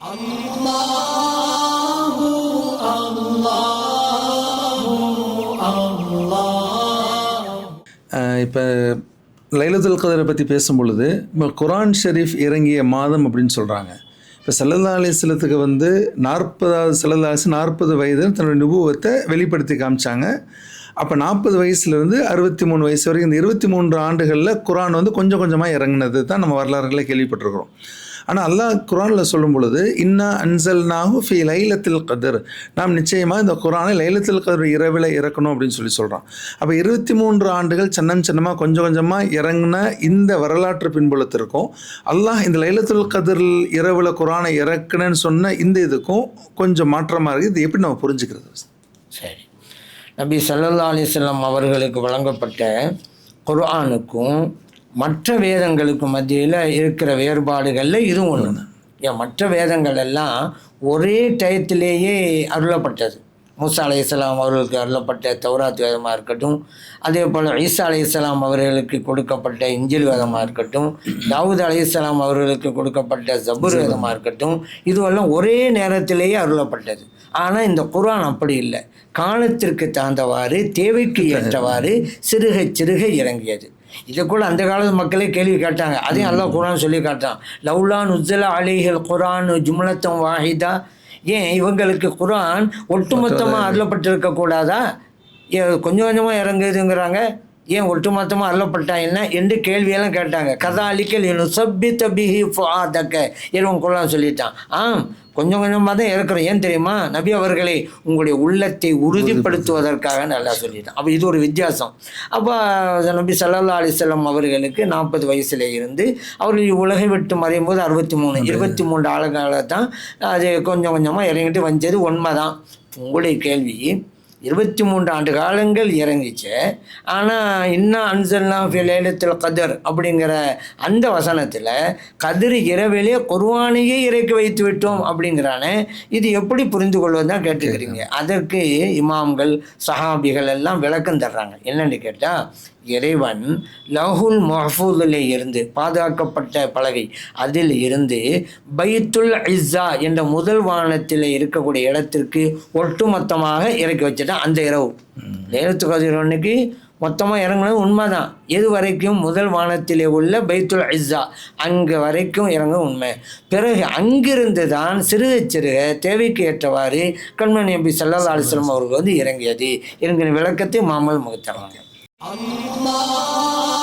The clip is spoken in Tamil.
அல்லாஹு அல்லாஹு அல்லாஹ். இப்போ லைலத்துல் கத்ரை பற்றி பேசும் பொழுது இப்போ குர்ஆன் ஷரீஃப் இறங்கிய மாதம் அப்படின்னு சொல்கிறாங்க. இப்போ ஸல்லல்லாஹு அலைஹி வஸல்லத்துக்கு 40 வயதில் தன்னுடைய நுபுவத்தை வெளிப்படுத்தி காமிச்சாங்க. அப்போ 40 வயசுலேருந்து 63 வயசு வரைக்கும் இந்த 23 ஆண்டுகளில் குர்ஆன் கொஞ்சம் கொஞ்சமாக இறங்கினது தான் நம்ம வரலாறுகளை கேள்விப்பட்டிருக்கிறோம். ஆனால் அல்லாஹ் குர்ஆனில் சொல்லும் பொழுது இன்னா அன்சல்நாஹு ஃபீ லைலத்துல் கத்ர், நாம் நிச்சயமாக இந்த குர்ஆனை லைலத்துல் கத்ர் இரவில் இறக்கணும் அப்படின்னு சொல்கிறான். அப்போ 23 ஆண்டுகள் சின்னமாக கொஞ்சம் கொஞ்சமாக இறங்கின இந்த வரலாற்று பின்புலத்திற்கும் அல்லாஹ் இந்த லைலத்துல் கத்ர் இரவில் குர்ஆனை இறக்குனேன்னு சொன்ன இந்த இதுக்கும் கொஞ்சம் மாற்றமாக இருக்குது. இது எப்படி நம்ம புரிஞ்சுக்கிறது? சரி, நபி ஸல்லல்லாஹு அலைஹி வஸல்லம் அவர்களுக்கு வழங்கப்பட்ட குர்ஆனுக்கும் மற்ற வேதங்களுக்கு மத்தியில் இருக்கிற வேறுபாடுகளில் இதுவும் ஒன்று. ஏன் மற்ற வேதங்கள் எல்லாம் ஒரே டயத்திலேயே அருளப்பட்டது. மூசா அலைஹிஸ்ஸலாம் அவர்களுக்கு அருளப்பட்ட தௌராத் வேதமாக இருக்கட்டும், அதே போல் ஈசா அலைஹிஸ்ஸலாம் அவர்களுக்கு கொடுக்கப்பட்ட இஞ்சில் வேதமாக இருக்கட்டும், தாவூத் அலைஹிஸ்ஸலாம் அவர்களுக்கு கொடுக்கப்பட்ட ஜபூர் வேதமாக இருக்கட்டும், இதுவெல்லாம் ஒரே நேரத்திலேயே அருளப்பட்டது. ஆனால் இந்த குர்ஆன் அப்படி இல்லை. காலத்திற்கு தகுந்தவாறு, தேவைக்கு ஏற்றவாறு சிறுக சிறுக இறங்கியது. இதை கூட அந்த காலத்து மக்களே கேள்வி கேட்டாங்க. அதையும் அல்லாஹ் குர்ஆன் சொல்லி காட்டான். லவ்லா நுஸ்ஸல அலைஹில் குர்ஆன் ஜும்லத்தம் வாஹிதா, ஏன் இவங்களுக்கு குர்ஆன் ஒட்டுமொத்தமாக அருளப்பட்டிருக்க கூடாதா? கொஞ்சம் கொஞ்சமாக இறங்குதுங்கிறாங்க, ஏன் ஒட்டுமொத்தமாக அருளப்பட்டா என்ன என்று கேள்வியெல்லாம் கேட்டாங்க. கதாலிக்கல் நுஸப்பி தபிஹி ஃபுஆதக, இவன் குர்ஆன் சொல்லிட்டான். கொஞ்சம் கொஞ்சமாக தான் இறக்குறோம். ஏன் தெரியுமா? நபி அவர்களே, உங்களுடைய உள்ளத்தை உறுதிப்படுத்துவதற்காக நல்லா சொல்லிட்டான். அப்போ இது ஒரு வித்தியாசம். அப்போ நபி ஸல்லல்லாஹு அலைஹி வஸல்லம் அவர்களுக்கு 40 வயசுல இருந்து அவர்கள் உலகை விட்டு மறையும் போது 23 ஆளுகளை தான் அது கொஞ்சம் கொஞ்சமாக இறங்கிட்டு வந்தது. உண்மைதான். உங்களுடைய கேள்வி, 23 ஆண்டு காலங்கள் இறங்கிச்சு. ஆனால் இன்னும் அன்சல்நாஹு ஃபீ லைலத்துல் கத்ர் அப்படிங்கிற அந்த வசனத்தில் கதிர் இரவிலே குர்ஆனையே இறக்கி வைத்து விட்டோம் அப்படிங்கிறானே, இது எப்படி புரிந்து கொள்வதுதான் கேட்டுக்கிறீங்க. அதற்கு இமாம்கள் சஹாபிகள் எல்லாம் விளக்கம் தர்றாங்க. என்னென்னு கேட்டால், இறைவன் லஹுல் மஹ்ஃபூதிலே இருந்து பாதுகாக்கப்பட்ட பலகை அதில் இருந்து பைத்துல் இஸ்ஸா என்ற முதல் வானத்தில் இருக்கக்கூடிய இடத்திற்கு ஒட்டுமொத்தமாக இறக்கி வச்சுட்டான். அந்த இரவு லைலத்துல் கத்ர் அன்னைக்கு மொத்தமாக இறங்குனது உண்மைதான். எது வரைக்கும்? முதல் வானத்திலே உள்ள பைத்துல் இஸ்ஸா அங்கே வரைக்கும் இறங்க உண்மை. பிறகு அங்கிருந்து தான் சிறுக சிறுக தேவைக்கு ஏற்றவாறு கண்மணி நபி ஸல்லல்லாஹு அலைஹி வஸல்லம் அவர்கள் இறங்கியது. இறங்கின விளக்கத்தை மாமல் முகத்தராங்க. அல்லாஹ்.